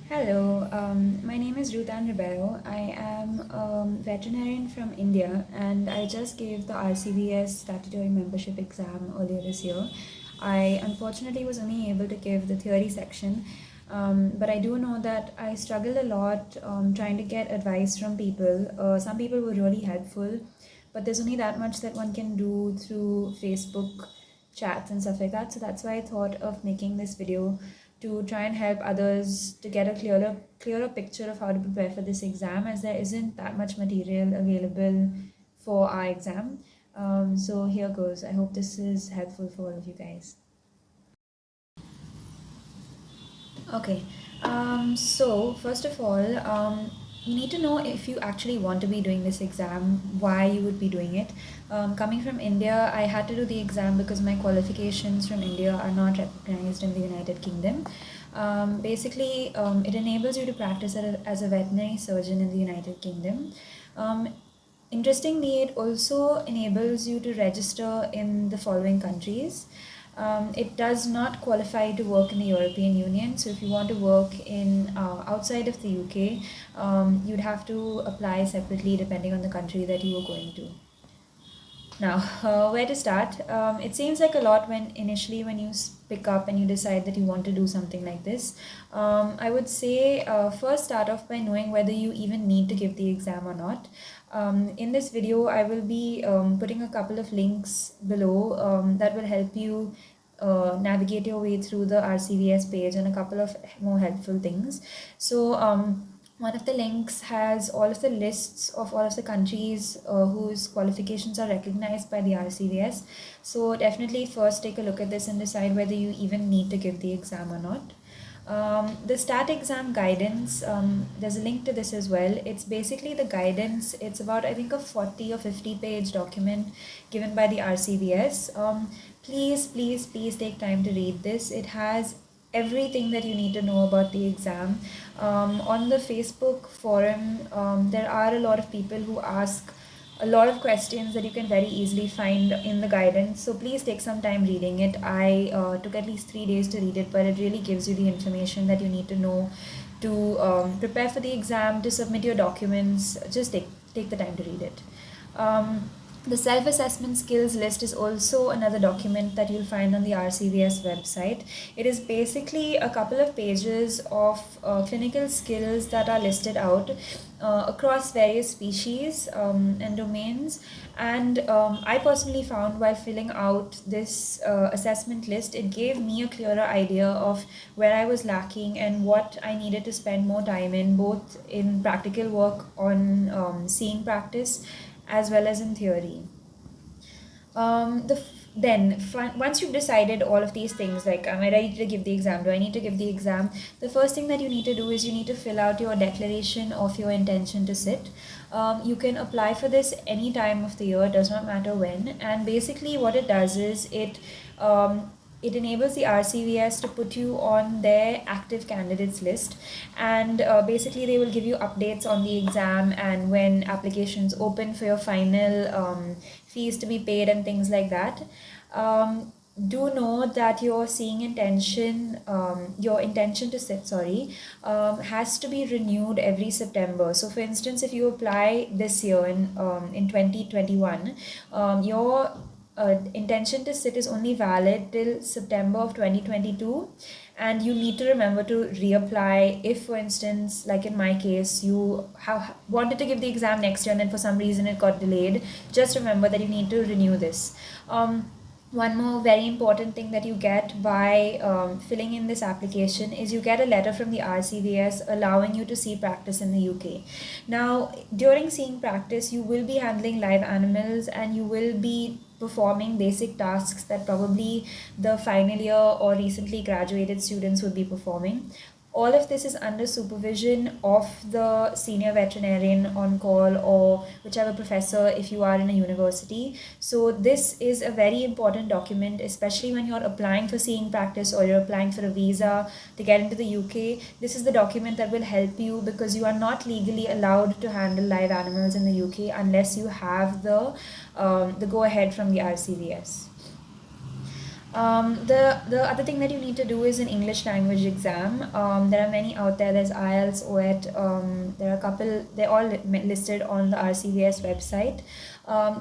Hello, my name is Rutan Ribeiro. I am a veterinarian from India and I just gave the RCVS statutory membership exam earlier this year. I unfortunately was only able to give the theory section, but I do know that I struggled a lot trying to get advice from people. Some people were really helpful, but there's only that much that one can do through Facebook chats and stuff like that. So that's why I thought of making this video to try and help others to get a clearer picture of how to prepare for this exam, as there isn't that much material available for our exam. So here goes. I hope this is helpful for all of you guys. Okay, so first of all, you need to know if you actually want to be doing this exam, why you would be doing it. Coming from India, I had to do the exam because my qualifications from India are not recognized in the United Kingdom. It enables you to practice as a veterinary surgeon in the United Kingdom. Um, Interestingly, it also enables you to register in the following countries. It does not qualify to work in the European Union. So if you want to work in outside of the UK, you'd have to apply separately depending on the country that you are going to. Now, where to start? It seems like a lot when you pick up and you decide that you want to do something like this. I would say first start off by knowing whether you even need to give the exam or not. In this video, I will be putting a couple of links below that will help you navigate your way through the RCVS page and a couple of more helpful things. So, one of the links has all of the lists of all of the countries whose qualifications are recognized by the RCVS. So definitely first take a look at this and decide whether you even need to give the exam or not. The STAT exam guidance, there's a link to this as well. It's basically the guidance. It's about, I think, a 40 or 50 page document given by the RCVS. Please take time to read this. It has everything that you need to know about the exam. On the Facebook forum, there are a lot of people who ask a lot of questions that you can very easily find in the guidance. So please take some time reading it. I took at least 3 days to read it, but it really gives you the information that you need to know to prepare for the exam, to submit your documents. Just take the time to read it. The self-assessment skills list is also another document that you'll find on the RCVS website. It is basically a couple of pages of clinical skills that are listed out across various species and domains. And I personally found while filling out this assessment list, it gave me a clearer idea of where I was lacking and what I needed to spend more time in, both in practical work on seeing practice as well as in theory. Once you've decided all of these things, like, am I ready to give the exam? Do I need to give the exam? The first thing that you need to do is you need to fill out your declaration of your intention to sit. You can apply for this any time of the year, does not matter when. And basically, what it does is it enables the RCVS to put you on their active candidates list, and basically they will give you updates on the exam and when applications open for your final fees to be paid and things like that. Do know that your intention to sit, has to be renewed every September. So, for instance, if you apply this year in 2021, your intention to sit is only valid till September of 2022, and you need to remember to reapply if, for instance, like in my case, you have wanted to give the exam next year and then for some reason it got delayed. Just remember that you need to renew this. One more very important thing that you get by filling in this application is you get a letter from the RCVS allowing you to see practice in the UK. Now, during seeing practice, you will be handling live animals and you will be performing basic tasks that probably the final year or recently graduated students would be performing. All of this is under supervision of the senior veterinarian on call or whichever professor if you are in a university. So this is a very important document, especially when you're applying for seeing practice or you're applying for a visa to get into the UK. This is the document that will help you because you are not legally allowed to handle live animals in the UK unless you have the go ahead from the RCVS. The other thing that you need to do is an English language exam. There are many out there. There's IELTS, OET. There are a couple. They're all listed on the RCVS website.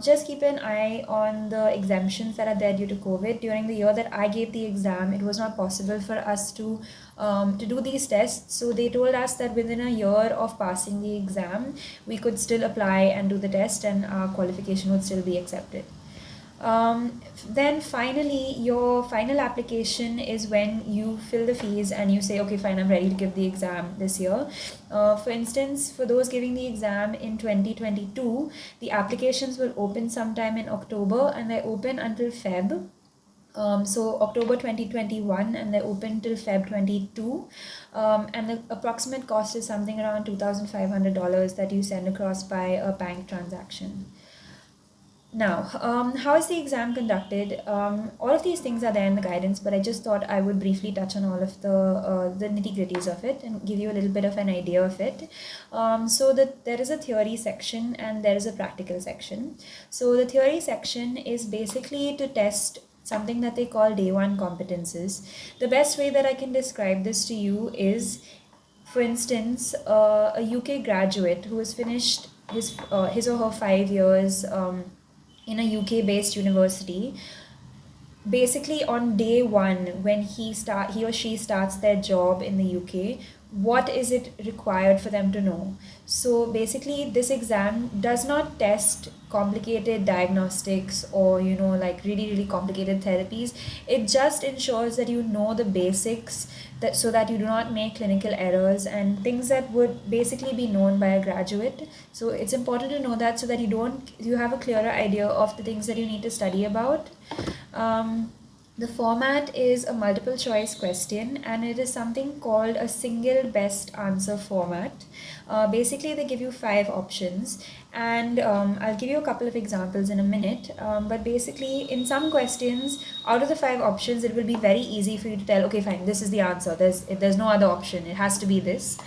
Just keep an eye on the exemptions that are there due to COVID. During the year that I gave the exam, it was not possible for us to do these tests. So they told us that within a year of passing the exam, we could still apply and do the test, and our qualification would still be accepted. Then finally, your final application is when you fill the fees and you say, okay, fine, I'm ready to give the exam this year. For instance, for those giving the exam in 2022, the applications will open sometime in October and they open until Feb. So October 2021, and they open till Feb 22. And the approximate cost is something around $2,500 that you send across by a bank transaction. Now, how is the exam conducted? All of these things are there in the guidance, but I just thought I would briefly touch on all of the nitty-gritties of it and give you a little bit of an idea of it. So there is a theory section and there is a practical section. So the theory section is basically to test something that they call day one competences. The best way that I can describe this to you is, for instance, a UK graduate who has finished his or her 5 years in a UK based university. Basically, on day one, when he or she starts their job in the UK, what is it required for them to know? So basically, this exam does not test complicated diagnostics or like really complicated therapies. It just ensures that you know the basics, that so that you do not make clinical errors and things that would basically be known by a graduate. So it's important to know that, so that you have a clearer idea of the things that you need to study about. The format is a multiple choice question, and it is something called a single best answer format. Basically, they give you 5 options, and I'll give you a couple of examples in a minute. But basically, in some questions, out of the 5 options, it will be very easy for you to tell, okay, fine, this is the answer. There's no other option. It has to be this.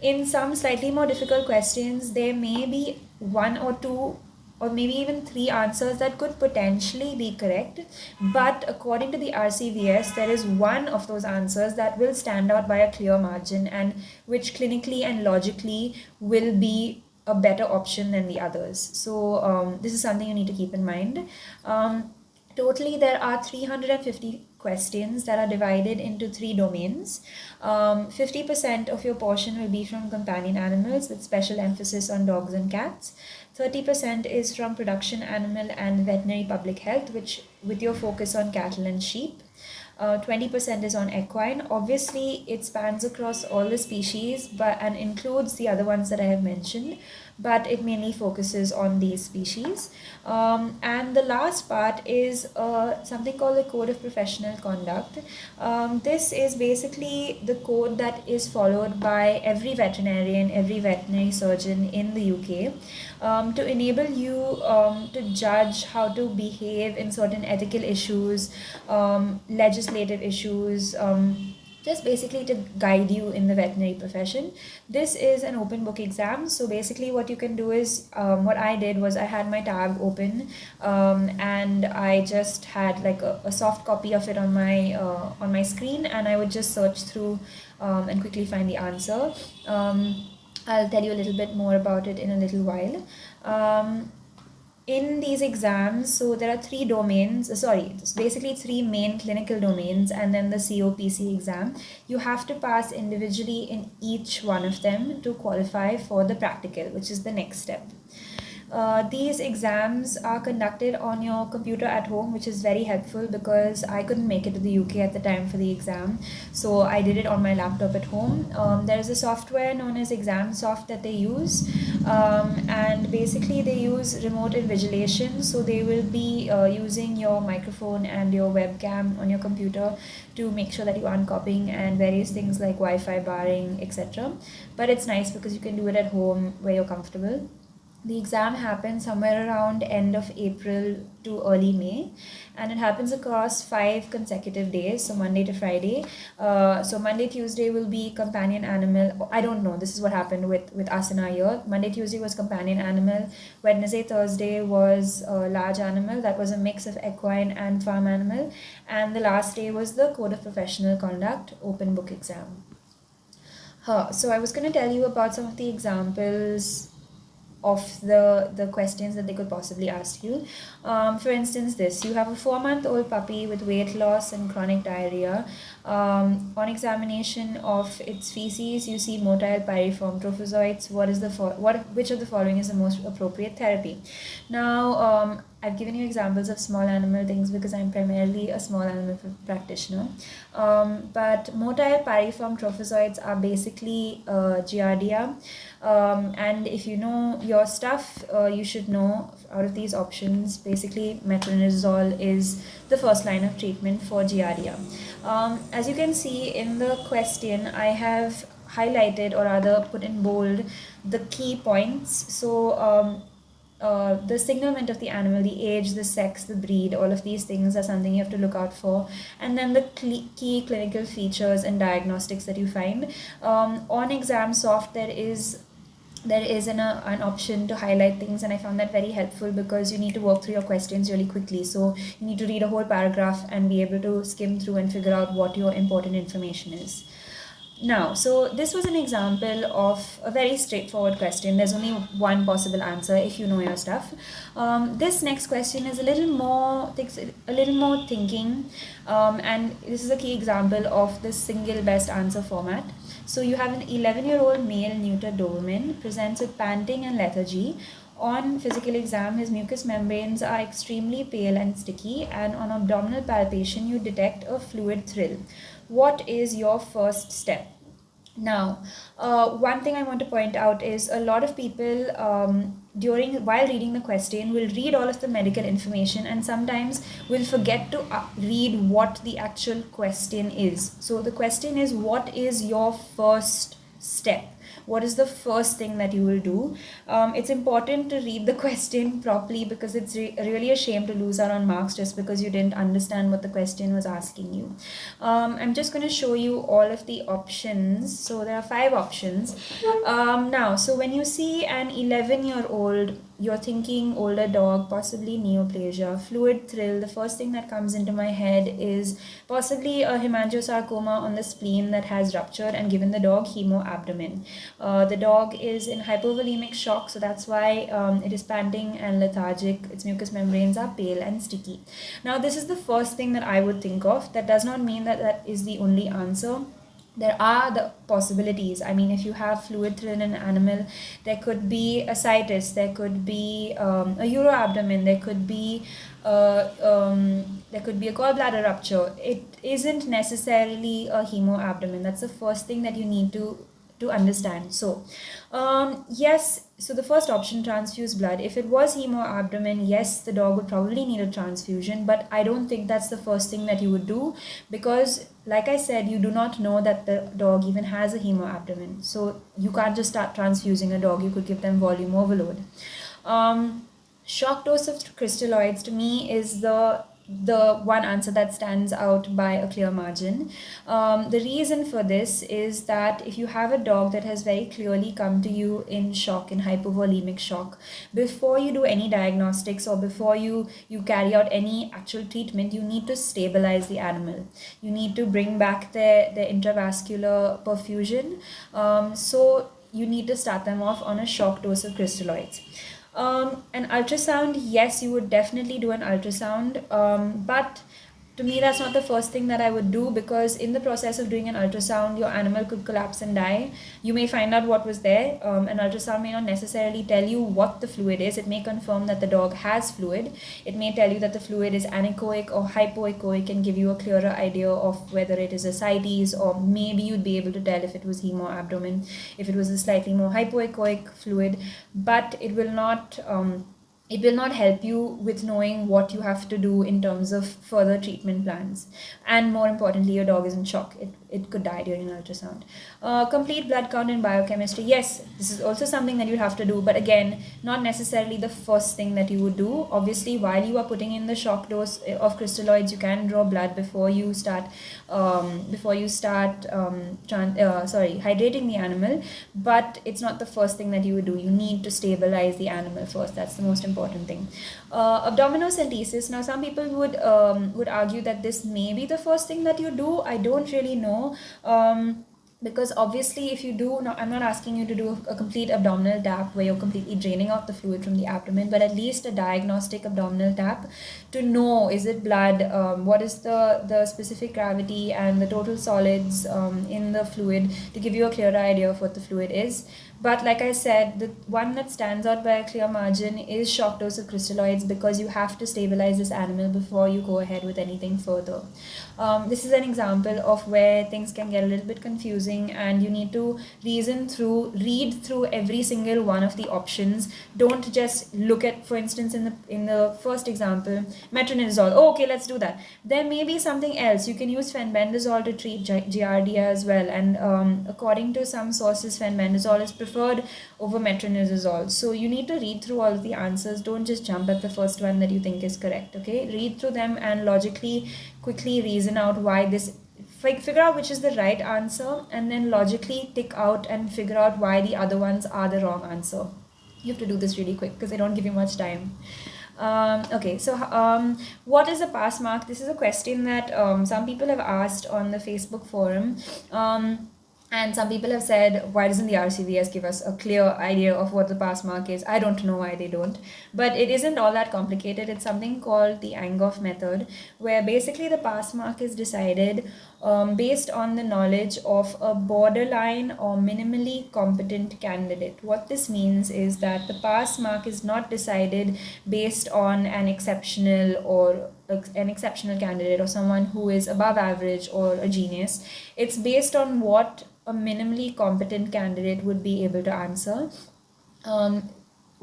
In some slightly more difficult questions, there may be 1 or 2 or maybe even 3 answers that could potentially be correct, but according to the RCVS, there is one of those answers that will stand out by a clear margin and which clinically and logically will be a better option than the others. So this is something you need to keep in mind. Totally, there are 350 questions that are divided into 3 domains. 50% of your portion will be from companion animals with special emphasis on dogs and cats. 30% is from production animal and veterinary public health, with your focus on cattle and sheep. 20% is on equine. Obviously, it spans across all the species and includes the other ones that I have mentioned, but it mainly focuses on these species. And the last part is something called the Code of Professional Conduct. This is basically the code that is followed by every veterinarian, every veterinary surgeon in the UK, to enable you to judge how to behave in certain ethical issues, legislative issues, just basically to guide you in the veterinary profession. This is an open book exam. So basically what you can do is, what I did was I had my tab open, and I just had like a soft copy of it on my screen, and I would just search through and quickly find the answer. I'll tell you a little bit more about it in a little while. In these exams, so there are 3 domains, it's basically 3 main clinical domains, and then the COPC exam. You have to pass individually in each one of them to qualify for the practical, which is the next step. These exams are conducted on your computer at home, which is very helpful because I couldn't make it to the UK at the time for the exam. So I did it on my laptop at home. There is a software known as Examsoft that they use. And basically they use remote invigilation. So they will be using your microphone and your webcam on your computer to make sure that you aren't copying, and various things like Wi-Fi barring, etc. But it's nice because you can do it at home where you're comfortable. The exam happens somewhere around end of April to early May, and it happens across 5 consecutive days, so Monday to Friday. So Monday, Tuesday will be companion animal. I don't know. This is what happened with us in our year. Monday, Tuesday was companion animal. Wednesday, Thursday was large animal. That was a mix of equine and farm animal, and the last day was the Code of Professional Conduct open book exam. So I was going to tell you about some of the examples of the questions that they could possibly ask you. For instance, this: you have a 4-month-old puppy with weight loss and chronic diarrhea. On examination of its feces, you see motile pyriform trophozoites. Which of the following is the most appropriate therapy? Now, I've given you examples of small animal things because I'm primarily a small animal practitioner. But motile pyriform trophozoites are basically Giardia. And if you know your stuff, you should know out of these options, basically metronidazole is the first line of treatment for Giardia. As you can see in the question, I have highlighted, or rather put in bold, the key points. So the signalment of the animal, the age, the sex, the breed, all of these things are something you have to look out for. And then the key clinical features and diagnostics that you find. On ExamSoft, there is an option to highlight things, and I found that very helpful because you need to work through your questions really quickly. So you need to read a whole paragraph and be able to skim through and figure out what your important information is. Now, so this was an example of a very straightforward question. There's only one possible answer if you know your stuff. This next question is a little more thinking, and this is a key example of the single best answer format. So you have an 11-year-old male neuter Doberman presents with panting and lethargy. On physical exam, his mucous membranes are extremely pale and sticky, and on abdominal palpation, you detect a fluid thrill. What is your first step? Now, one thing I want to point out is a lot of people while reading the question will read all of the medical information and sometimes will forget to read what the actual question is. So the question is, what is your first step? What is the first thing that you will do? It's important to read the question properly because it's really a shame to lose out on marks just because you didn't understand what the question was asking you. I'm just going to show you all of the options. So there are 5 options. Now, so when you see an 11-year-old, you're thinking older dog, possibly neoplasia, fluid thrill. The first thing that comes into my head is possibly a hemangiosarcoma on the spleen that has ruptured and given the dog hemoabdomen. The dog is in hypovolemic shock, so that's why it is panting and lethargic. Its mucous membranes are pale and sticky. Now, this is the first thing that I would think of. That does not mean that that is the only answer. There are the possibilities. I mean, if you have fluid thrill in an animal, there could be ascites, there could be a uroabdomen, there could be a gallbladder rupture. It isn't necessarily a hemoabdomen. That's the first thing that you need to understand. So yes, so the first option, transfuse blood. If it was hemoabdomen, yes, the dog would probably need a transfusion, but I don't think that's the first thing that you would do because, like I said, you do not know that the dog even has a hemoabdomen. So you can't just start transfusing a dog. You could give them volume overload. Shock dose of crystalloids, to me, is the one answer that stands out by a clear margin. The reason for this is that if you have a dog that has very clearly come to you in shock, in hypovolemic shock, before you do any diagnostics or before you carry out any actual treatment, you need to stabilize the animal. You need to bring back their intravascular perfusion. So you need to start them off on a shock dose of crystalloids. An ultrasound, yes, you would definitely do an ultrasound, but to me, that's not the first thing that I would do because in the process of doing an ultrasound, your animal could collapse and die. You may find out what was there. An ultrasound may not necessarily tell you what the fluid is. It may confirm that the dog has fluid. It may tell you that the fluid is anechoic or hypoechoic and give you a clearer idea of whether it is ascites, or maybe you'd be able to tell if it was hemoabdomen, if it was a slightly more hypoechoic fluid, but it will not it will not help you with knowing what you have to do in terms of further treatment plans. And more importantly, your dog is in shock. It could die during an ultrasound. Complete blood count and biochemistry. Yes, this is also something that you have to do, but again, not necessarily the first thing that you would do. Obviously, while you are putting in the shock dose of crystalloids, you can draw blood before you start hydrating the animal, but it's not the first thing that you would do. You need to stabilize the animal first. That's the most important thing. Abdominocentesis. Now, some people would argue that this may be the first thing that you do. I don't really know. Because obviously, if you do, now I'm not asking you to do a complete abdominal tap where you're completely draining out the fluid from the abdomen, but at least a diagnostic abdominal tap to know, is it blood, what is the specific gravity and the total solids in the fluid, to give you a clearer idea of what the fluid is. But like I said, the one that stands out by a clear margin is shock dose of crystalloids, because you have to stabilize this animal before you go ahead with anything further. This is an example of where things can get a little bit confusing, and you need to read through every single one of the options. Don't just look at, for instance, in the first example, metronidazole. Oh, okay, let's do that. There may be something else. You can use fenbendazole to treat giardia as well, and according to some sources, fenbendazole is preferred over metronidazole. So you need to read through all of the answers. Don't just jump at the first one that you think is correct. Okay, read through them and logically, quickly reason out why this, figure out which is the right answer, and then logically tick out and figure out why the other ones are the wrong answer. You have to do this really quick because they don't give you much time. Okay, so what is a pass mark? This is a question that some people have asked on the Facebook forum. And some people have said, why doesn't the RCVS give us a clear idea of what the pass mark is? I don't know why they don't. But it isn't all that complicated. It's something called the Angoff method, where basically the pass mark is decided based on the knowledge of a borderline or minimally competent candidate. What this means is that the pass mark is not decided based on an exceptional candidate or someone who is above average or a genius. It's based on what a minimally competent candidate would be able to answer.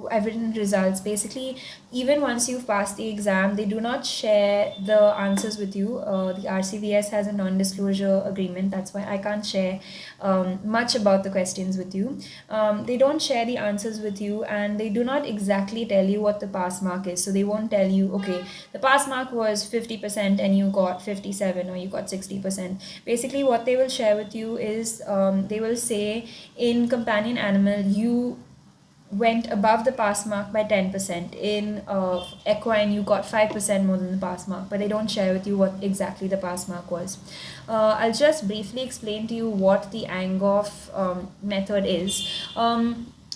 I've written results. Basically, even once you've passed the exam, they do not share the answers with you. The RCVS has a non-disclosure agreement. That's why I can't share much about the questions with you. They don't share the answers with you, and they do not exactly tell you what the pass mark is. So they won't tell you, okay, the pass mark was 50% and you got 57 or you got 60%. Basically, what they will share with you is they will say, in companion animal, you went above the pass mark by 10%. In equine, you got 5% more than the pass mark, but they don't share with you what exactly the pass mark was. I'll just briefly explain to you what the Angoff method is.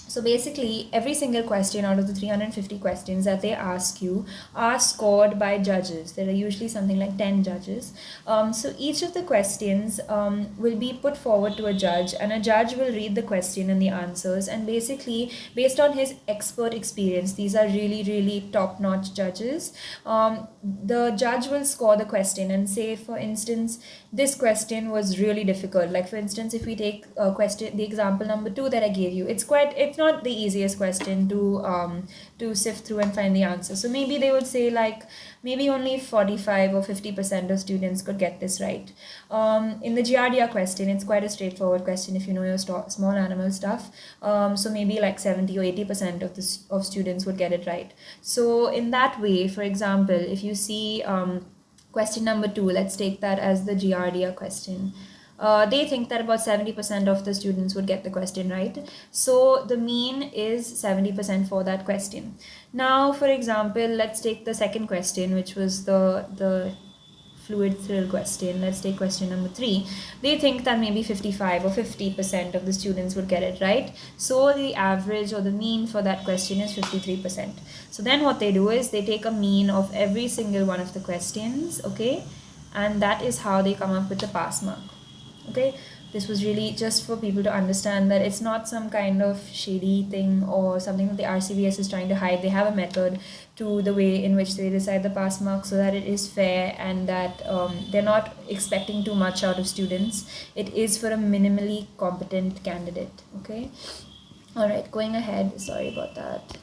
So basically, every single question out of the 350 questions that they ask you are scored by judges. There are usually something like 10 judges. So each of the questions will be put forward to a judge, and a judge will read the question and the answers. And basically, based on his expert experience, these are really, really top-notch judges. The judge will score the question and say, for instance, this question was really difficult. Like, for instance, if we take the example number 2 that I gave you, it's not the easiest question to sift through and find the answer. So maybe they would say, like, maybe only 45 or 50% of students could get this right. In the Giardia question, it's quite a straightforward question if you know your small animal stuff. So maybe like 70 or 80% of students would get it right. So in that way, for example, if you see question number 2, let's take that as the Giardia question. They think that about 70% of the students would get the question right. So the mean is 70% for that question. Now, for example, let's take the second question, which was the fluid thrill question. Let's take question number 3. They think that maybe 55 or 50% of the students would get it right. So the average or the mean for that question is 53%. So then what they do is they take a mean of every single one of the questions, okay? And that is how they come up with the pass mark. Okay, this was really just for people to understand that it's not some kind of shady thing or something that the RCVS is trying to hide. They have a method to the way in which they decide the pass mark so that it is fair, and that they're not expecting too much out of students. It is for a minimally competent candidate. Okay, all right, going ahead. Sorry about that.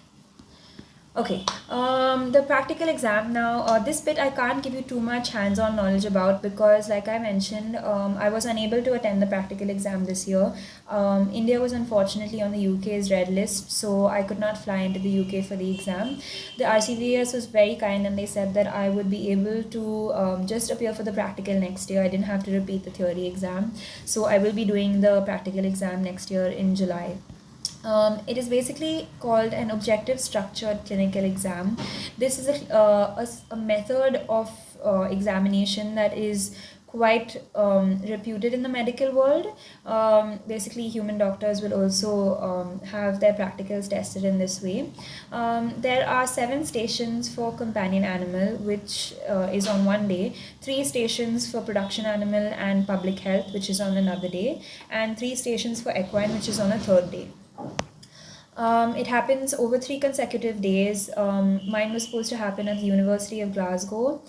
Okay, the practical exam now, this bit I can't give you too much hands-on knowledge about because, like I mentioned, I was unable to attend the practical exam this year. India was unfortunately on the UK's red list, so I could not fly into the UK for the exam. The RCVS was very kind and they said that I would be able to just appear for the practical next year. I didn't have to repeat the theory exam, so I will be doing the practical exam next year in July. It is basically called an objective structured clinical exam. This is a method of examination that is quite reputed in the medical world. Basically, human doctors will also have their practicals tested in this way. There are 7 stations for companion animal, which is on one day, 3 stations for production animal and public health, which is on another day, and 3 stations for equine, which is on a third day. It happens over 3 consecutive days. Mine was supposed to happen at the University of Glasgow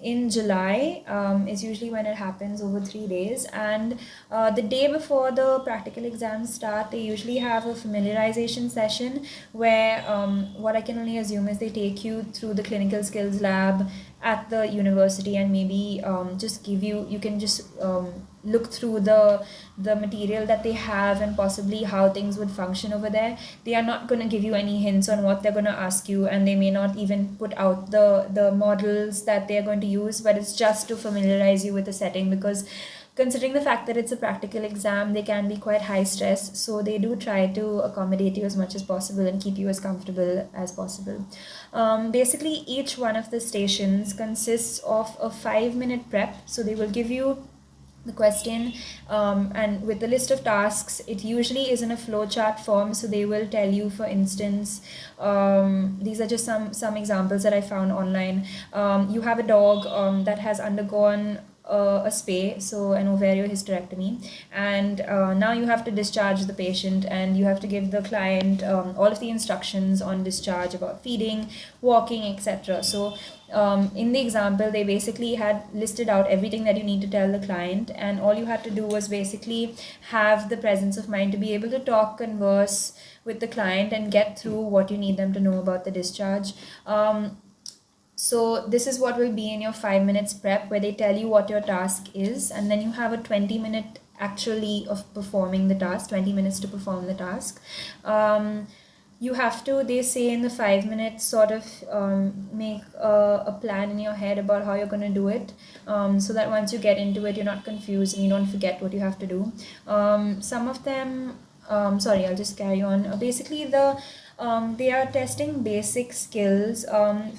in July, is usually when it happens over 3 days. And the day before the practical exams start, they usually have a familiarization session where what I can only assume is they take you through the clinical skills lab at the university and maybe just give you, you can just look through the material that they have and possibly how things would function over there. They are not going to give you any hints on what they're going to ask you, and they may not even put out the models that they're going to use, but it's just to familiarize you with the setting, because considering the fact that it's a practical exam, they can be quite high stress, so they do try to accommodate you as much as possible and keep you as comfortable as possible. Basically, each one of the stations consists of a 5-minute prep, so they will give you the question and with the list of tasks. It usually is in a flowchart form, so they will tell you, for instance, these are just some examples that I found online. You have a dog that has undergone a spay, so an ovariohysterectomy, and now you have to discharge the patient, and you have to give the client all of the instructions on discharge about feeding, walking, etc. So in the example, they basically had listed out everything that you need to tell the client, and all you had to do was basically have the presence of mind to be able to talk, converse with the client, and get through what you need them to know about the discharge. So this is what will be in your 5 minutes prep, where they tell you what your task is, and then you have a 20-minute actually of performing the task, 20 minutes to perform the task. You have to, they say in the 5 minutes, sort of make a plan in your head about how you're going to do it, so that once you get into it, you're not confused and you don't forget what you have to do. Some of them, sorry, I'll just carry on. Basically, they are testing basic skills.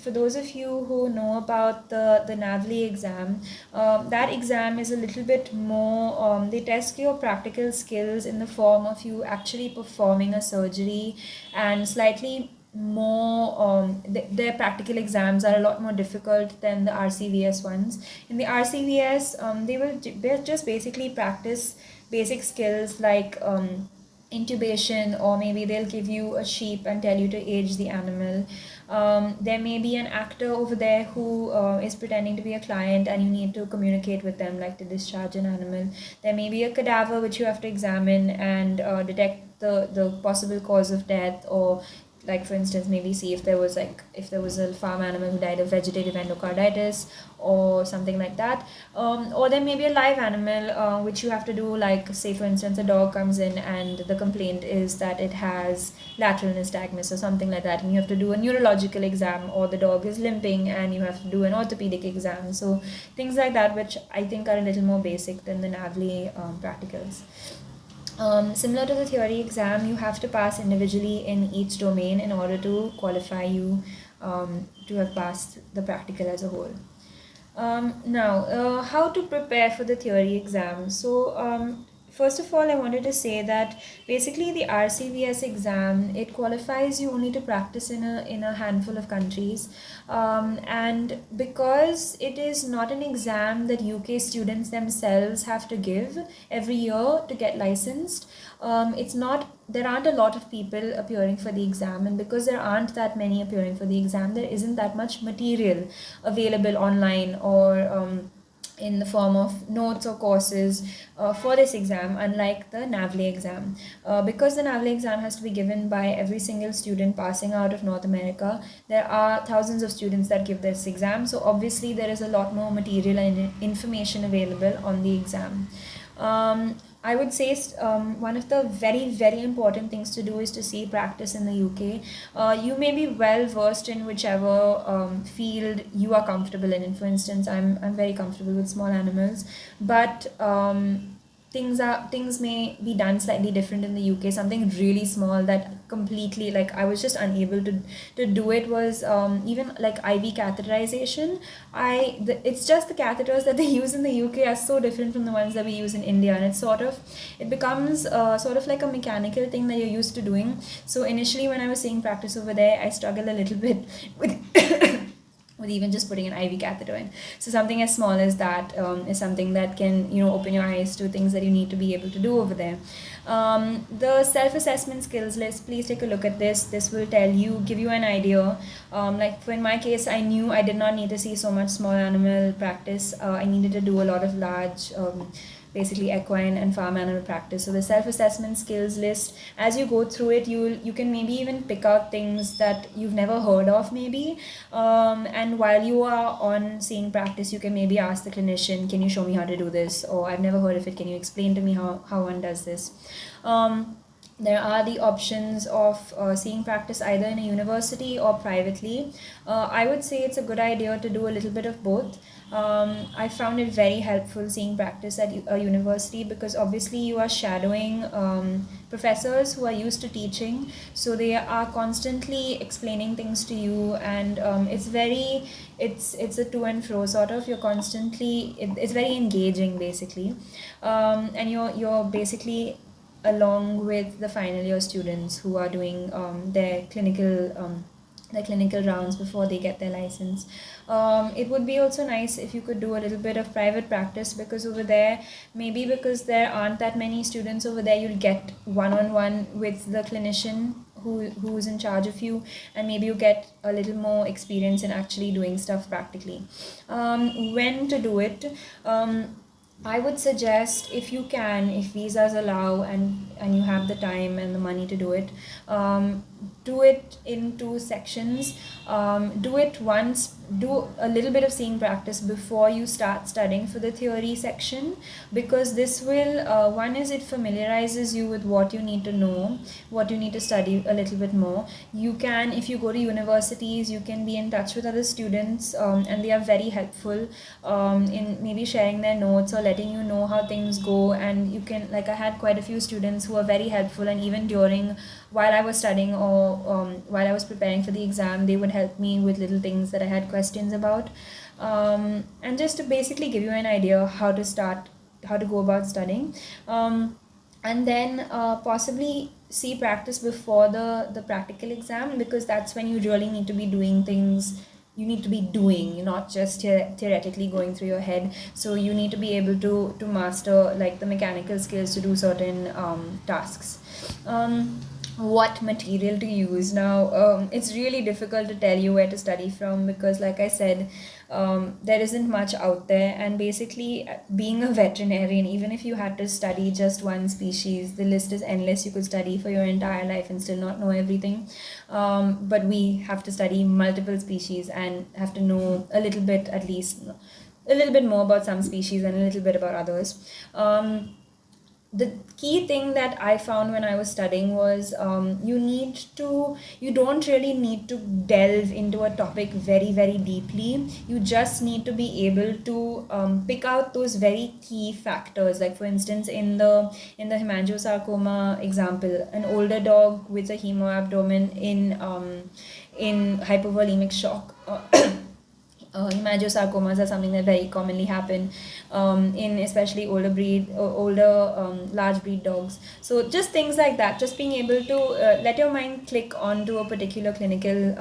For those of you who know about the NAVLE exam, that exam is a little bit more, they test your practical skills in the form of you actually performing a surgery, and slightly more their practical exams are a lot more difficult than the RCVS ones. In the RCVS, they just basically practice basic skills like intubation, or maybe they'll give you a sheep and tell you to age the animal. There may be an actor over there who is pretending to be a client, and you need to communicate with them, like to discharge an animal. There may be a cadaver which you have to examine and detect the possible cause of death, or like, for instance, maybe see if there was a farm animal who died of vegetative endocarditis or something like that. Or there may be a live animal which you have to do, like, say for instance, a dog comes in and the complaint is that it has lateral nystagmus or something like that, and you have to do a neurological exam, or the dog is limping and you have to do an orthopedic exam. So things like that, which I think are a little more basic than the NAVLE practicals. Similar to the theory exam, you have to pass individually in each domain in order to qualify you to have passed the practical as a whole. Now, how to prepare for the theory exam? So, first of all, I wanted to say that basically the RCVS exam, it qualifies you only to practice in a handful of countries, and because it is not an exam that UK students themselves have to give every year to get licensed, there aren't a lot of people appearing for the exam, and because there aren't that many appearing for the exam, there isn't that much material available online or in the form of notes or courses for this exam, unlike the NAVLE exam. Because the NAVLE exam has to be given by every single student passing out of North America, there are thousands of students that give this exam. So obviously there is a lot more material and information available on the exam. I would say one of the very, very important things to do is to see practice in the UK. You may be well versed in whichever field you are comfortable in. For instance, I'm very comfortable with small animals, but things may be done slightly different in the UK. Something really small that completely, like, I was just unable to do it was even like IV catheterization. It's just the catheters that they use in the UK are so different from the ones that we use in India, and it becomes sort of like a mechanical thing that you're used to doing. So initially, when I was seeing practice over there, I struggled a little bit with with even just putting an IV catheter in. So something as small as that is something that can, open your eyes to things that you need to be able to do over there. The self-assessment skills list, please take a look at this. This will give you an idea. Like in my case, I knew I did not need to see so much small animal practice. I needed to do a lot of large basically equine and farm animal practice. So the self-assessment skills list, as you go through it, you can maybe even pick out things that you've never heard of maybe. And while you are on seeing practice, you can maybe ask the clinician, can you show me how to do this? Or I've never heard of it, can you explain to me how one does this? There are the options of seeing practice either in a university or privately. I would say it's a good idea to do a little bit of both. I found it very helpful seeing practice at a university because obviously you are shadowing professors who are used to teaching, so they are constantly explaining things to you, and it's a to and fro sort of. It's very engaging basically, and you're basically along with the final year students who are doing their clinical rounds before they get their license. It would be also nice if you could do a little bit of private practice, because over there, maybe because there aren't that many students over there, you'll get one-on-one with the clinician who's in charge of you, and maybe you get a little more experience in actually doing stuff practically. When to do it? I would suggest, if you can, if visas allow and you have the time and the money to do do it in two sections. Do it once, do a little bit of seeing practice before you start studying for the theory section, because this will, one is it familiarizes you with what you need to know, what you need to study a little bit more. You can, if you go to universities, you can be in touch with other students, and they are very helpful in maybe sharing their notes or letting you know how things go. And you can, like, I had quite a few students who were very helpful, and even while I was studying, or while I was preparing for the exam, they would help me with little things that I had questions about, and just to basically give you an idea how to go about studying. And then possibly see practice before the practical exam, because that's when you really need to be doing things. You need to be doing, not just theoretically going through your head. So you need to be able to master, like, the mechanical skills to do certain tasks. What material to use now? It's really difficult to tell you where to study from, because, like I said, there isn't much out there. And basically, being a veterinarian, even if you had to study just one species, the list is endless. You could study for your entire life and still not know everything. But we have to study multiple species and have to know a little bit, at least a little bit more about some species and a little bit about others. The key thing that I found when I was studying was, you don't really need to delve into a topic very, very deeply. You just need to be able to pick out those very key factors. Like, for instance, in the hemangiosarcoma example, an older dog with a hemoabdomen in hypovolemic shock. Hemangiosarcomas are something that very commonly happen in especially older large breed dogs. So just things like that, just being able to let your mind click onto a particular clinical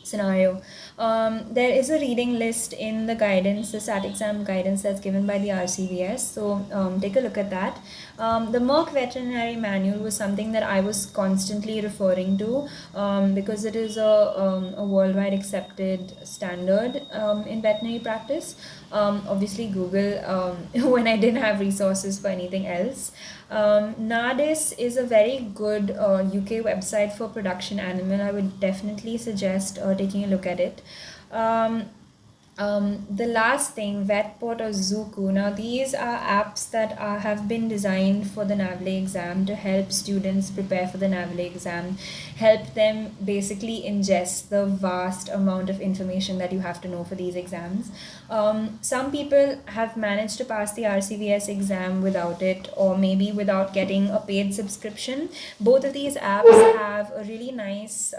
scenario. There is a reading list in the guidance, the SAT exam guidance that's given by the RCVS. So take a look at that. The Merck Veterinary Manual was something that I was constantly referring to because it is a worldwide accepted standard in veterinary practice. Obviously, Google when I didn't have resources for anything else. NADIS is a very good UK website for production animal. I would definitely suggest taking a look at it. The last thing, Vetport or Zuku. Now, these are apps that have been designed for the NAVLE exam to help students prepare for the NAVLE exam, help them basically ingest the vast amount of information that you have to know for these exams. Some people have managed to pass the RCVS exam without it, or maybe without getting a paid subscription. Both of these apps have a really nice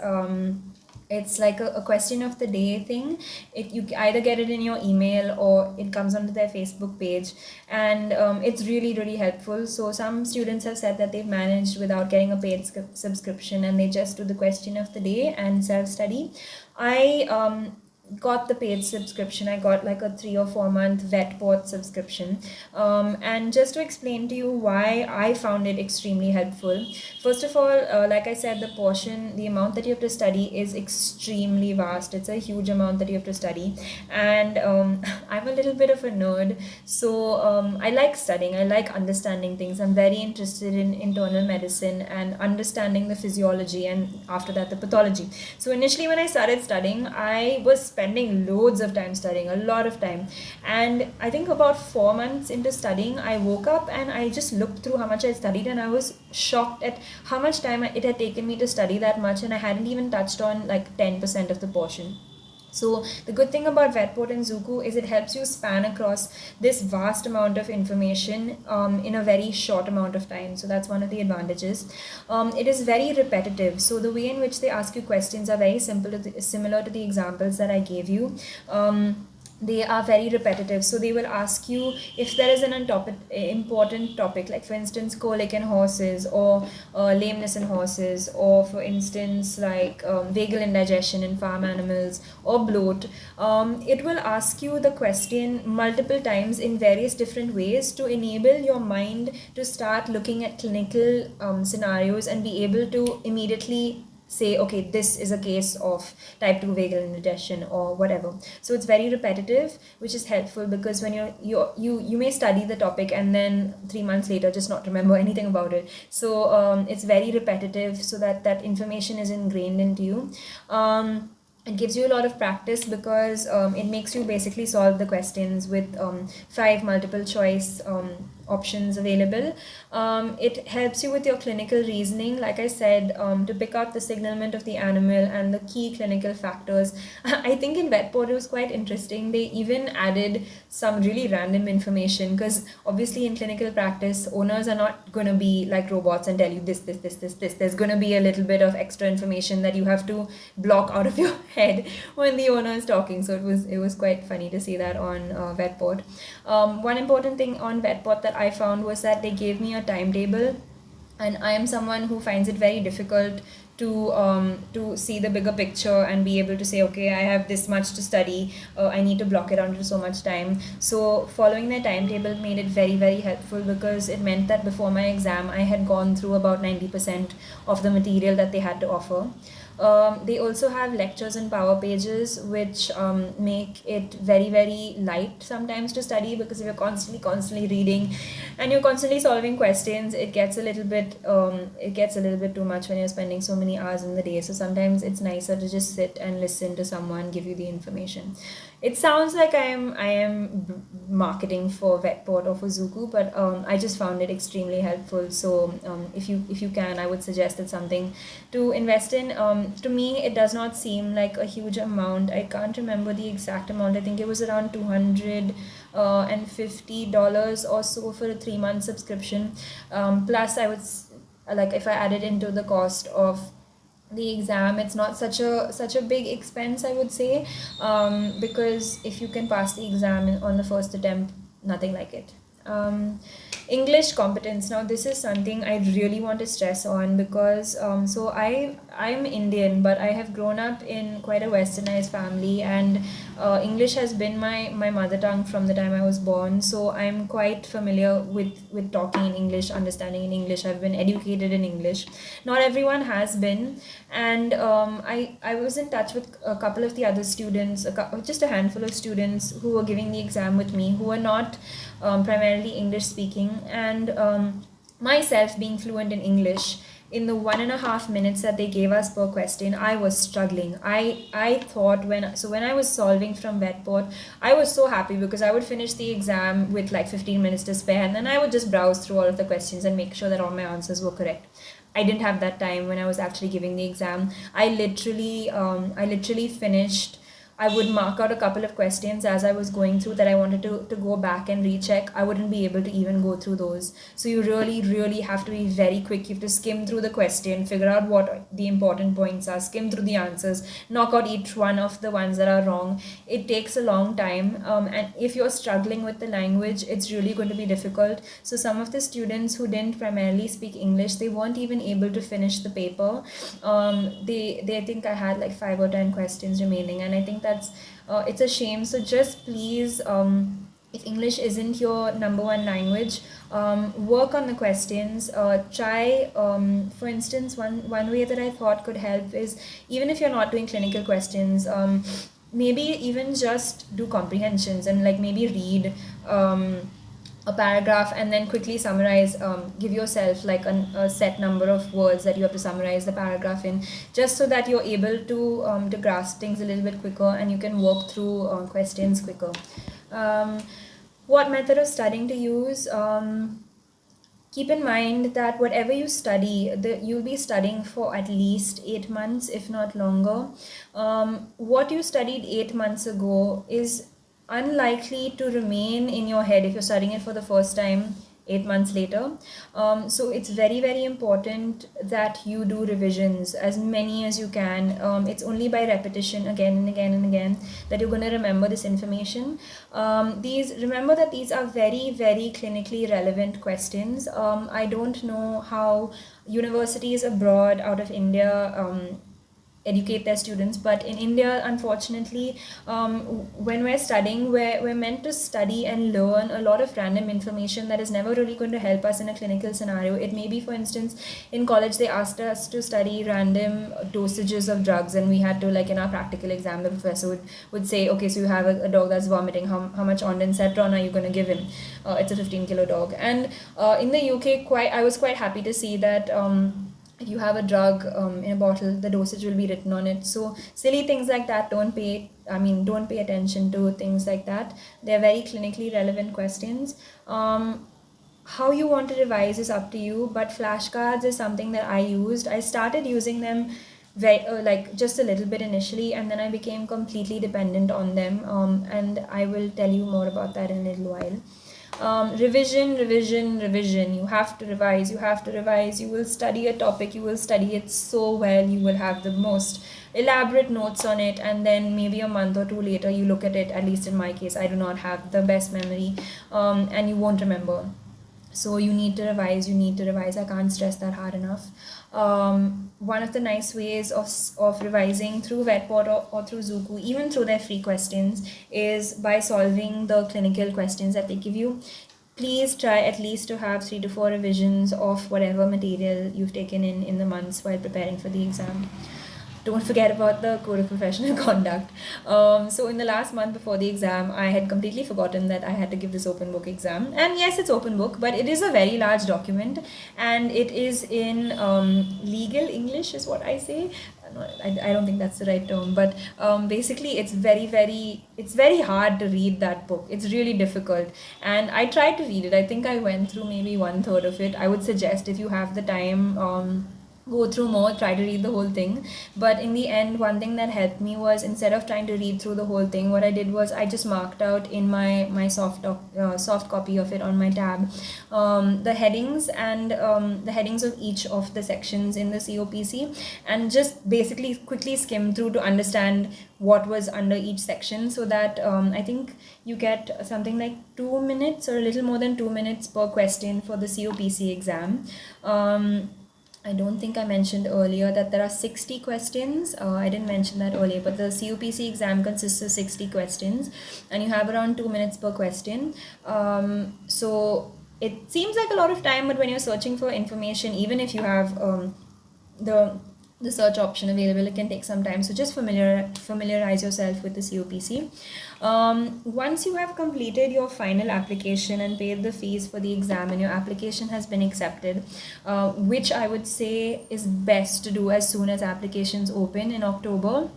it's like a question of the day thing. You either get it in your email or it comes onto their Facebook page, and it's really really helpful. So some students have said that they've managed without getting a paid subscription, and they just do the question of the day and self-study. I got the paid subscription. I got like a 3 or 4 month Vetport subscription. And just to explain to you why I found it extremely helpful. First of all, like I said, the amount that you have to study is extremely vast. It's a huge amount that you have to study. And I'm a little bit of a nerd. So I like studying. I like understanding things. I'm very interested in internal medicine and understanding the physiology, and after that, the pathology. So initially when I started studying, I was spending loads of time studying, a lot of time. And I think about 4 months into studying, I woke up and I just looked through how much I studied, and I was shocked at how much time it had taken me to study that much, and I hadn't even touched on like 10% of the portion. So the good thing about Vetport and Zuku is it helps you span across this vast amount of information in a very short amount of time. So that's one of the advantages. It is very repetitive. So the way in which they ask you questions are very similar to the examples that I gave you. They are very repetitive, so they will ask you if there is an important topic, like for instance colic in horses, or lameness in horses, or for instance like vagal indigestion in farm animals, or bloat. It will ask you the question multiple times in various different ways to enable your mind to start looking at clinical scenarios and be able to immediately say, okay, this is a case of type 2 vagal indigestion or whatever. So it's very repetitive, which is helpful because when you may study the topic and then 3 months later just not remember anything about it. So it's very repetitive, so that information is ingrained into you. It gives you a lot of practice because it makes you basically solve the questions with 5 multiple choice options available. It helps you with your clinical reasoning, like I said, to pick out the signalment of the animal and the key clinical factors. I think in Vetport it was quite interesting. They even added some really random information because obviously in clinical practice, owners are not going to be like robots and tell you this. There's going to be a little bit of extra information that you have to block out of your head when the owner is talking. So it was quite funny to see that on Vetport. One important thing on Vetport that I found was that they gave me a timetable, and I am someone who finds it very difficult to see the bigger picture and be able to say, okay, I have this much to study, I need to block it onto so much time. So following their timetable made it very very helpful because it meant that before my exam I had gone through about 90% of the material that they had to offer. They also have lectures and power pages, which make it very very light sometimes to study, because if you're constantly reading and you're constantly solving questions, it gets a little bit too much when you're spending so many hours in the day. So sometimes it's nicer to just sit and listen to someone give you the information. It sounds like I am marketing for Vetport or for Zuku, but I just found it extremely helpful. So if you can, I would suggest it's something to invest in. To me, it does not seem like a huge amount. I can't remember the exact amount. I think it was around $250 or so for a 3 month subscription. Plus, I would like if I added into the cost of the exam, it's not such a big expense, I would say, because if you can pass the exam on the first attempt, nothing like it. English competence. Now this is something I really want to stress on because so I'm Indian, but I have grown up in quite a westernized family, and English has been my mother tongue from the time I was born. So I'm quite familiar with talking in English, understanding in English. I've been educated in English. Not everyone has been, and I was in touch with a couple of the other students, just a handful of students who were giving the exam with me, who were not primarily English speaking, and myself being fluent in English, in the 1.5 minutes that they gave us per question, I was struggling. I thought when I was solving from Vetport, I was so happy because I would finish the exam with like 15 minutes to spare, and then I would just browse through all of the questions and make sure that all my answers were correct. I didn't have that time when I was actually giving the exam. I literally finished. I would mark out a couple of questions as I was going through that I wanted to go back and recheck. I wouldn't be able to even go through those. So you really, really have to be very quick. You have to skim through the question, figure out what the important points are, skim through the answers, knock out each one of the ones that are wrong. It takes a long time. And if you're struggling with the language, it's really going to be difficult. So some of the students who didn't primarily speak English, they weren't even able to finish the paper. They think I had like 5 or 10 questions remaining, and I think that's it's a shame. So just please, if English isn't your number one language, work on the questions. Try, for instance, one way that I thought could help is, even if you're not doing clinical questions, maybe even just do comprehensions and like maybe read a paragraph and then quickly summarize, give yourself like a set number of words that you have to summarize the paragraph in, just so that you're able to grasp things a little bit quicker and you can work through questions quicker. What method of studying to use? Keep in mind that whatever you study, you'll be studying for at least 8 months, if not longer. What you studied 8 months ago is unlikely to remain in your head if you're studying it for the first time 8 months later. So it's very, very important that you do revisions, as many as you can. It's only by repetition again and again and again that you're going to remember this information. Remember that these are very, very clinically relevant questions. I don't know how universities abroad out of India educate their students, but in India, unfortunately, when we're studying, we're meant to study and learn a lot of random information that is never really going to help us in a clinical scenario. It may be, for instance, in college they asked us to study random dosages of drugs, and we had to, like in our practical exam, the professor would say, okay, so you have a dog that's vomiting, how much ondansetron are you going to give him? It's a 15-kilo dog. And in the UK, I was quite happy to see that if you have a drug in a bottle, the dosage will be written on it. So silly things like that, don't pay attention to things like that. They're very clinically relevant questions. How you want to revise is up to you, but flashcards is something that I used. I started using them very like just a little bit initially, and then I became completely dependent on them. And I will tell you more about that in a little while. Revision. You have to revise. You will study a topic, you will study it so well, you will have the most elaborate notes on it, and then maybe a month or two later you look at it. At least in my case, I do not have the best memory, and you won't remember. So you need to revise. I can't stress that hard enough. One of the nice ways of revising through Vetport or through Zuku, even through their free questions, is by solving the clinical questions that they give you. Please try at least to have 3 to 4 revisions of whatever material you've taken in the months while preparing for the exam. Don't forget about the code of professional conduct. So in the last month before the exam, I had completely forgotten that I had to give this open book exam. And yes, it's open book, but it is a very large document, and it is in legal English is what I say. No, I don't think that's the right term, but basically it's very hard to read that book. It's really difficult, and I tried to read it. I think I went through maybe 1/3 of it. I would suggest, if you have the time, go through more, try to read the whole thing. But in the end, one thing that helped me was, instead of trying to read through the whole thing, what I did was I just marked out in my soft copy of it on my tab, the headings and the headings of each of the sections in the COPC, and just basically quickly skim through to understand what was under each section, so that I think you get something like 2 minutes or a little more than 2 minutes per question for the COPC exam. I don't think I mentioned earlier that there are 60 questions. I didn't mention that earlier, but the CUPC exam consists of 60 questions, and you have around 2 minutes per question. So it seems like a lot of time, but when you're searching for information, even if you have the the search option available, it can take some time. So just familiarize yourself with the COPC. Once you have completed your final application and paid the fees for the exam and your application has been accepted, which I would say is best to do as soon as applications open in October,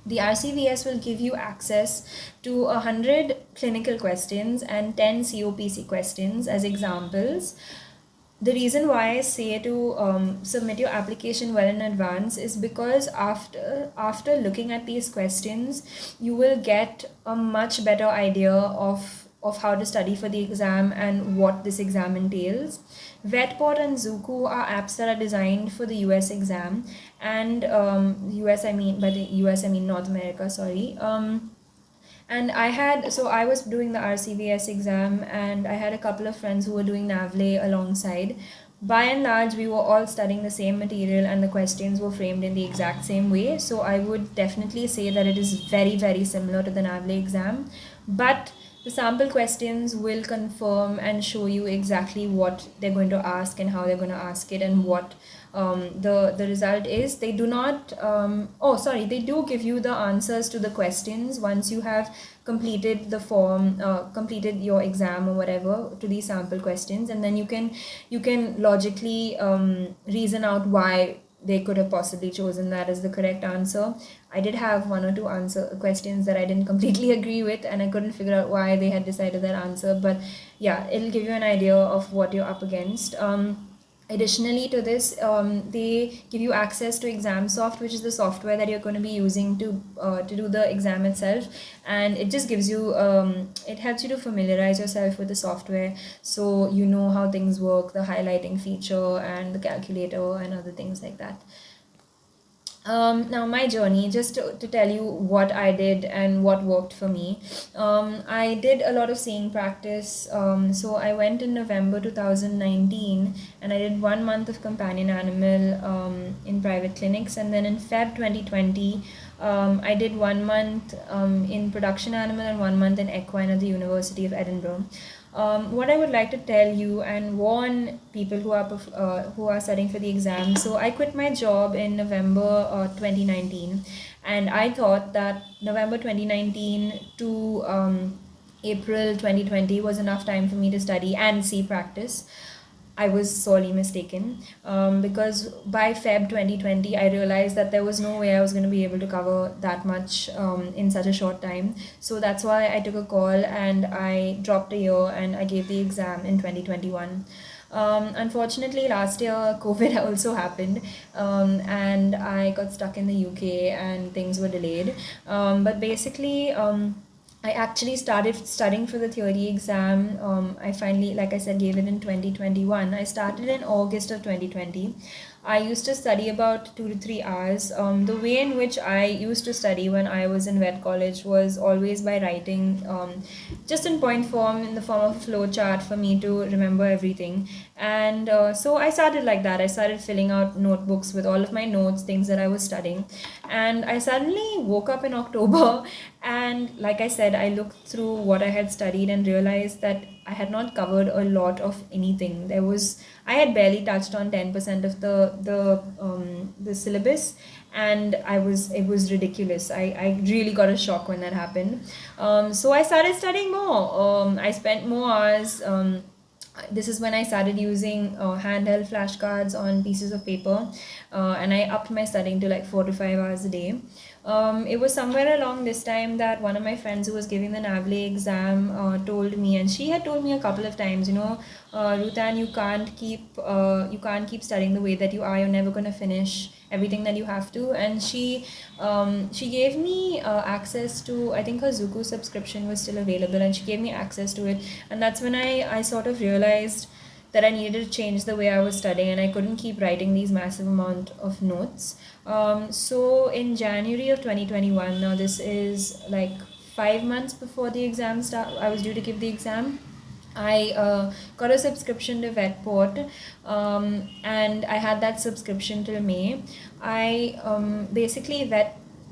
the RCVS will give you access to 100 clinical questions and 10 COPC questions as examples. The reason why I say to submit your application well in advance is because after looking at these questions, you will get a much better idea of how to study for the exam and what this exam entails. Vetport and Zuku are apps that are designed for the US exam, and US I mean by the US I mean North America, sorry. And I was doing the RCVS exam, and I had a couple of friends who were doing NAVLE alongside. By and large, we were all studying the same material, and the questions were framed in the exact same way. So I would definitely say that it is very, very similar to the NAVLE exam. But the sample questions will confirm and show you exactly what they're going to ask and how they're going to ask it, and what the result is. They do not they do give you the answers to the questions once you have completed the form, completed your exam or whatever, to these sample questions, and then you can logically reason out why they could have possibly chosen that as the correct answer. I did have one or two answer questions that I didn't completely agree with, and I couldn't figure out why they had decided that answer. But yeah, it'll give you an idea of what you're up against. Additionally to this, they give you access to ExamSoft, which is the software that you're going to be using to do the exam itself, and it just gives you it helps you to familiarize yourself with the software, so you know how things work, the highlighting feature and the calculator and other things like that. Now, my journey, just to tell you what I did and what worked for me. I did a lot of singing practice. So I went in November 2019, and I did 1 month of companion animal in private clinics. And then in Feb 2020, I did 1 month in production animal and 1 month in equine at the University of Edinburgh. What I would like to tell you and warn people who are studying for the exam. So I quit my job in November 2019, and I thought that November 2019 to April 2020 was enough time for me to study and see practice. I was sorely mistaken, because by Feb 2020, I realized that there was no way I was going to be able to cover that much in such a short time. So that's why I took a call and I dropped a year and I gave the exam in 2021. Unfortunately, last year COVID also happened, and I got stuck in the UK and things were delayed. But basically, I actually started studying for the theory exam. I finally, like I said, gave it in 2021. I started in August of 2020. I used to study about 2 to 3 hours. The way in which I used to study when I was in vet college was always by writing, just in point form, in the form of a flow chart for me to remember everything. And so I started like that. I started filling out notebooks with all of my notes, things that I was studying. And I suddenly woke up in October, and like I said, I looked through what I had studied and realized that I had not covered a lot of anything. I had barely touched on 10% of the syllabus, and it was ridiculous. I really got a shock when that happened. So I started studying more. I spent more hours. This is when I started using handheld flashcards on pieces of paper, and I upped my studying to like 4 to 5 hours a day. It was somewhere along this time that one of my friends who was giving the NAVLE exam told me, and she had told me a couple of times, Rutan, you can't keep studying the way that you are. You're never going to finish everything that you have to. And she gave me access to, I think her Zuku subscription was still available, and she gave me access to it. And that's when I sort of realized that I needed to change the way I was studying, and I couldn't keep writing these massive amount of notes. So in January of 2021, now this is like 5 months before the exam start, I was due to give the exam. I got a subscription to Vetport, and I had that subscription till May. I basically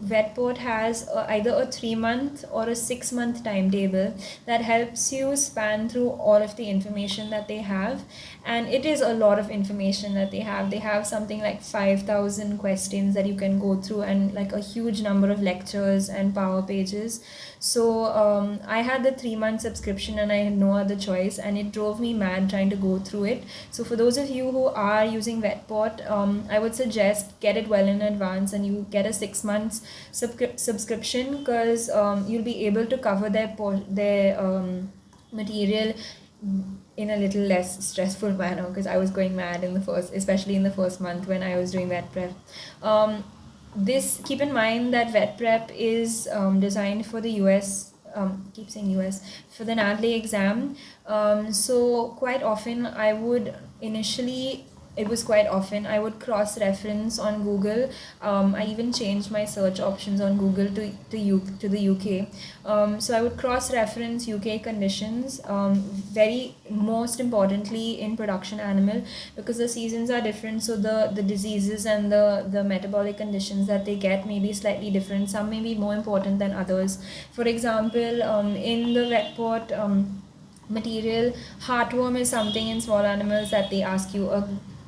Vetport has either a 3 month or a 6 month timetable that helps you span through all of the information that they have, and it is a lot of information that they have. They have something like 5,000 questions that you can go through, and like a huge number of lectures and power pages. So I had the 3 month subscription and I had no other choice, and it drove me mad trying to go through it. So for those of you who are using Vetport, I would suggest get it well in advance and you get a 6 months subscription, because you'll be able to cover their material in a little less stressful manner, because I was going mad in the first, especially in the first month when I was doing vet prep. This keep in mind that vet prep is designed for the US. Keep saying US, for the NAVLE exam. So quite often I would initially it was quite often I would cross reference on Google. I even changed my search options on Google to the UK. So I would cross reference UK conditions, very most importantly in production animal, because the seasons are different. So the diseases and the metabolic conditions that they get may be slightly different. Some may be more important than others. For example, in the Vetport material, heartworm is something in small animals that they ask you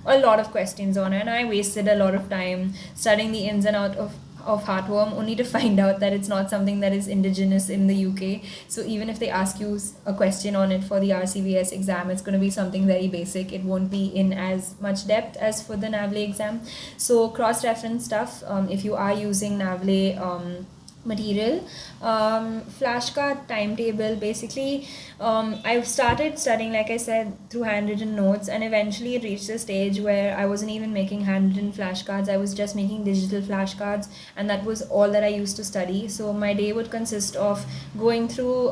a lot of questions on, and I wasted a lot of time studying the ins and out of heartworm, only to find out that it's not something that is indigenous in the UK. So even if they ask you a question on it for the RCVS exam, it's going to be something very basic. It won't be in as much depth as for the NAVLE exam. So cross-reference stuff, if you are using NAVLE material. Flashcard timetable, basically I started studying, like I said, through handwritten notes, and eventually it reached a stage where I wasn't even making handwritten flashcards. I was just making digital flashcards, and that was all that I used to study. So my day would consist of going through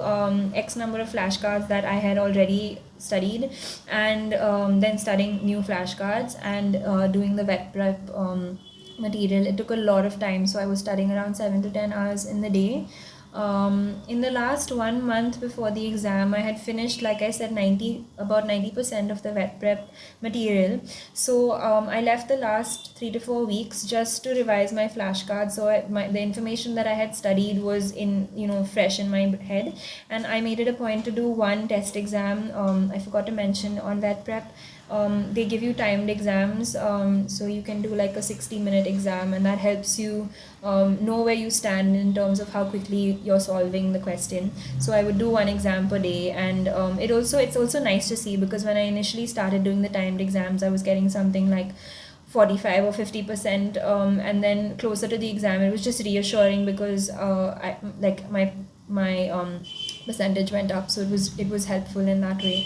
X number of flashcards that I had already studied, and then studying new flashcards and doing the vet prep material. It took a lot of time, so I was studying around 7 to 10 hours in the day. In the last 1 month before the exam, I had finished, like I said, about 90% of the vet prep material. So I left the last 3 to 4 weeks just to revise my flashcards. So the information that I had studied was fresh in my head, and I made it a point to do one test exam. I forgot to mention on vet prep. They give you timed exams, so you can do like a 60-minute exam, and that helps you know where you stand in terms of how quickly you're solving the question. So I would do one exam per day, and it's also nice to see, because when I initially started doing the timed exams, I was getting something like 45 or 50%, and then closer to the exam it was just reassuring, because my percentage went up, so it was helpful in that way.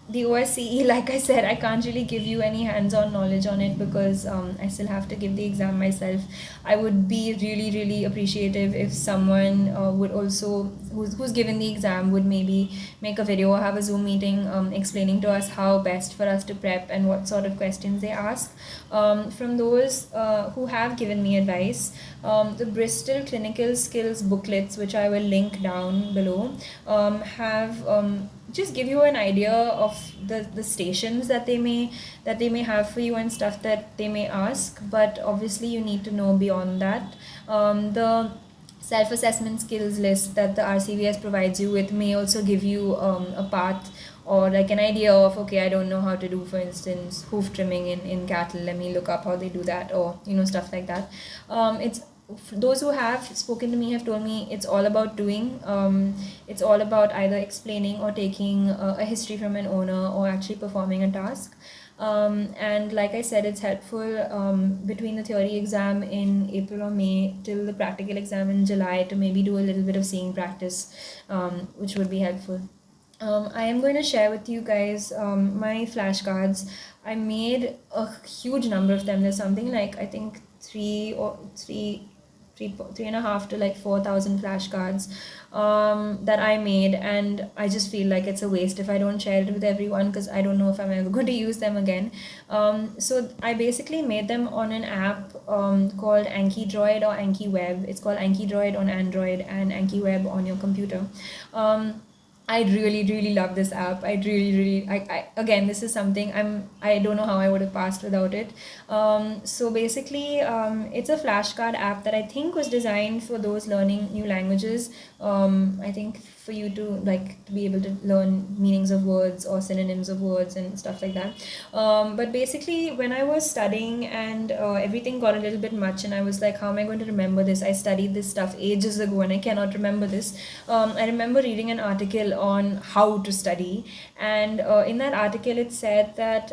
The OSCE, like I said, I can't really give you any hands-on knowledge on it, because I still have to give the exam myself. I would be really, really appreciative if someone would also, who's given the exam, would maybe make a video or have a Zoom meeting explaining to us how best for us to prep and what sort of questions they ask. From those who have given me advice, the Bristol Clinical Skills booklets, which I will link down below, have just give you an idea of the stations that they may have for you and stuff that they may ask, but obviously you need to know beyond that. The self-assessment skills list that the RCVS provides you with may also give you a path, or like an idea of, okay, I don't know how to do, for instance, hoof trimming in cattle, let me look up how they do that, or stuff like that. It's Those who have spoken to me have told me it's all about doing. It's all about either explaining or taking a history from an owner, or actually performing a task. And like I said, it's helpful between the theory exam in April or May till the practical exam in July to maybe do a little bit of seeing practice, which would be helpful. I am going to share with you guys my flashcards. I made a huge number of them. There's something like, I think, three and a half to like 4,000 flashcards that I made, and I just feel like it's a waste if I don't share it with everyone, because I don't know if I'm ever going to use them again. So I basically made them on an app called Anki Droid or Anki Web. It's called Anki Droid on Android and Anki Web on your computer. I really, really love this app. I really, really, again, this is something I don't know how I would have passed without it. So basically, it's a flashcard app that I think was designed for those learning new languages. I think for you to like to be able to learn meanings of words or synonyms of words and stuff like that. But basically, when I was studying and everything got a little bit much, and I was like, how am I going to remember this? I studied this stuff ages ago and I cannot remember this. I remember reading an article on how to study, and in that article, it said that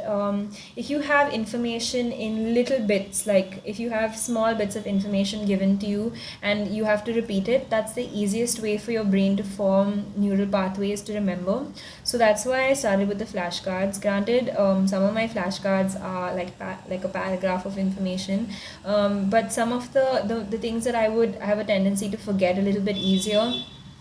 if you have information in little bits, like if you have small bits of information given to you and you have to repeat it, that's the easiest way for your brain to form neural pathways to remember. So that's why I started with the flashcards. Granted, some of my flashcards are like a paragraph of information, but some of the things that I would have a tendency to forget a little bit easier,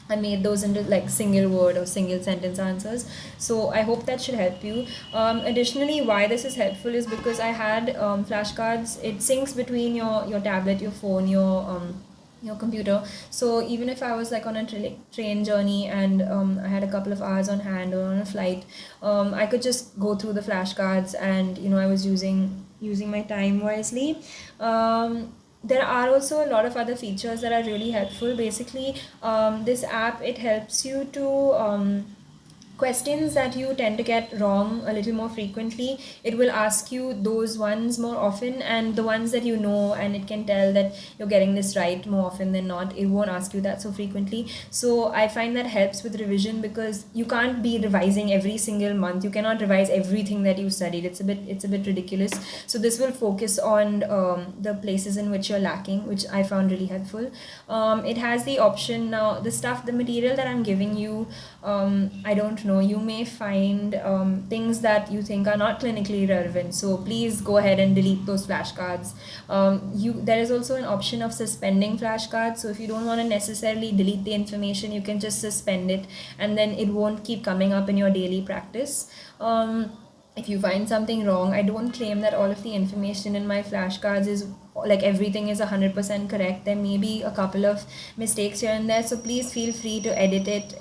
I made those into like single word or single sentence answers. So I hope that should help you. Additionally, why this is helpful is because I had flashcards. It syncs between your tablet, your phone, your computer. So even if I was like on a train journey and I had a couple of hours on hand or on a flight, I could just go through the flashcards, and I was using my time wisely. There are also a lot of other features that are really helpful. Basically, this app, it helps you to questions that you tend to get wrong a little more frequently. It will ask you those ones more often, and the ones that and it can tell that you're getting this right more often than not, it won't ask you that so frequently. So I find that helps with revision, because you can't be revising every single month. You cannot revise everything that you studied. It's a bit ridiculous. So this will focus on the places in which you're lacking, which I found really helpful. It has the option now, the material that I'm giving you, I don't know, you may find things that you think are not clinically relevant. So please go ahead and delete those flashcards. There is also an option of suspending flashcards. So if you don't want to necessarily delete the information, you can just suspend it, and then it won't keep coming up in your daily practice. If you find something wrong, I don't claim that all of the information in my flashcards is like everything is 100% correct. There may be a couple of mistakes here and there, so please feel free to edit it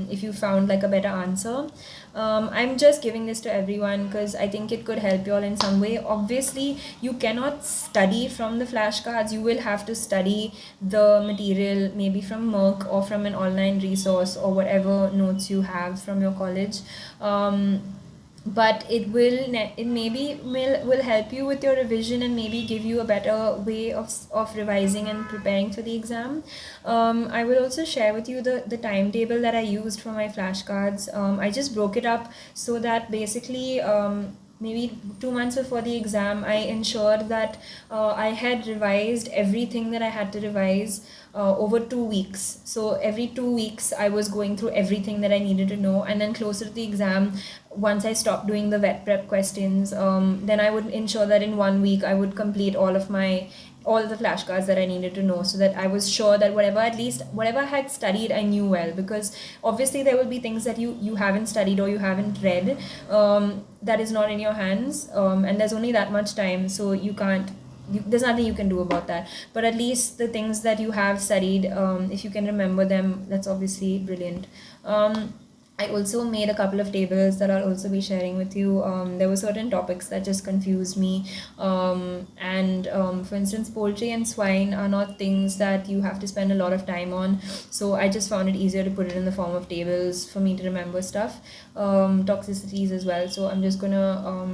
if you found like a better answer. I'm just giving this to everyone because I think it could help you all in some way. Obviously, you cannot study from the flashcards. You will have to study the material maybe from Merck or from an online resource or whatever notes you have from your college. But it maybe will help you with your revision and maybe give you a better way of revising and preparing for the exam. I will also share with you the timetable that I used for my flashcards. I just broke it up so that basically maybe 2 months before the exam, I ensured that I had revised everything that I had to revise over 2 weeks. So every 2 weeks, I was going through everything that I needed to know. And then closer to the exam, once I stopped doing the vet prep questions, then I would ensure that in 1 week, I would complete all of the flashcards that I needed to know, so that I was sure that whatever I had studied, I knew well. Because obviously there will be things that you haven't studied or you haven't read, that is not in your hands, and there's only that much time, so there's nothing you can do about that. But at least the things that you have studied, if you can remember them, that's obviously brilliant. I also made a couple of tables that I'll also be sharing with you. There were certain topics that just confused me. And for instance, poultry and swine are not things that you have to spend a lot of time on. So I just found it easier to put it in the form of tables for me to remember stuff. Toxicities as well. So I'm just gonna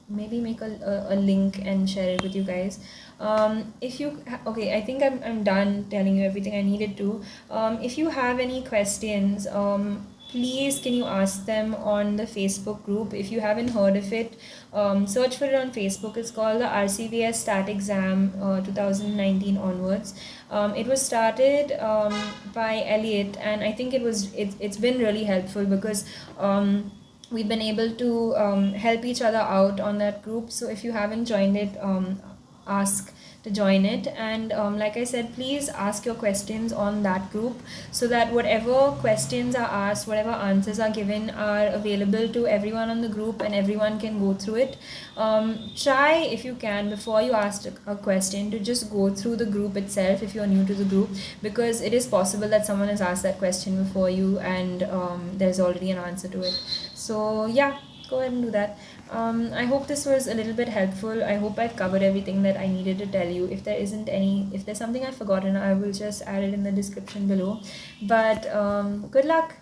maybe make a link and share it with you guys. Okay, I think I'm done telling you everything I needed to. If you have any questions, please can you ask them on the Facebook group. If you haven't heard of it, search for it on Facebook. It's called the RCVS Stat Exam 2019 onwards. It was started by Elliot, and I think it's been really helpful because we've been able to help each other out on that group. So if you haven't joined it, ask to join it. And like I said, please ask your questions on that group, so that whatever questions are asked, whatever answers are given, are available to everyone on the group and everyone can go through it. Try, if you can, before you ask a question, to just go through the group itself if you're new to the group, because it is possible that someone has asked that question before you and there's already an answer to it. So yeah, go ahead and do that. I hope this was a little bit helpful. I hope I've covered everything that I needed to tell you. If there's something I've forgotten, I will just add it in the description below. But good luck.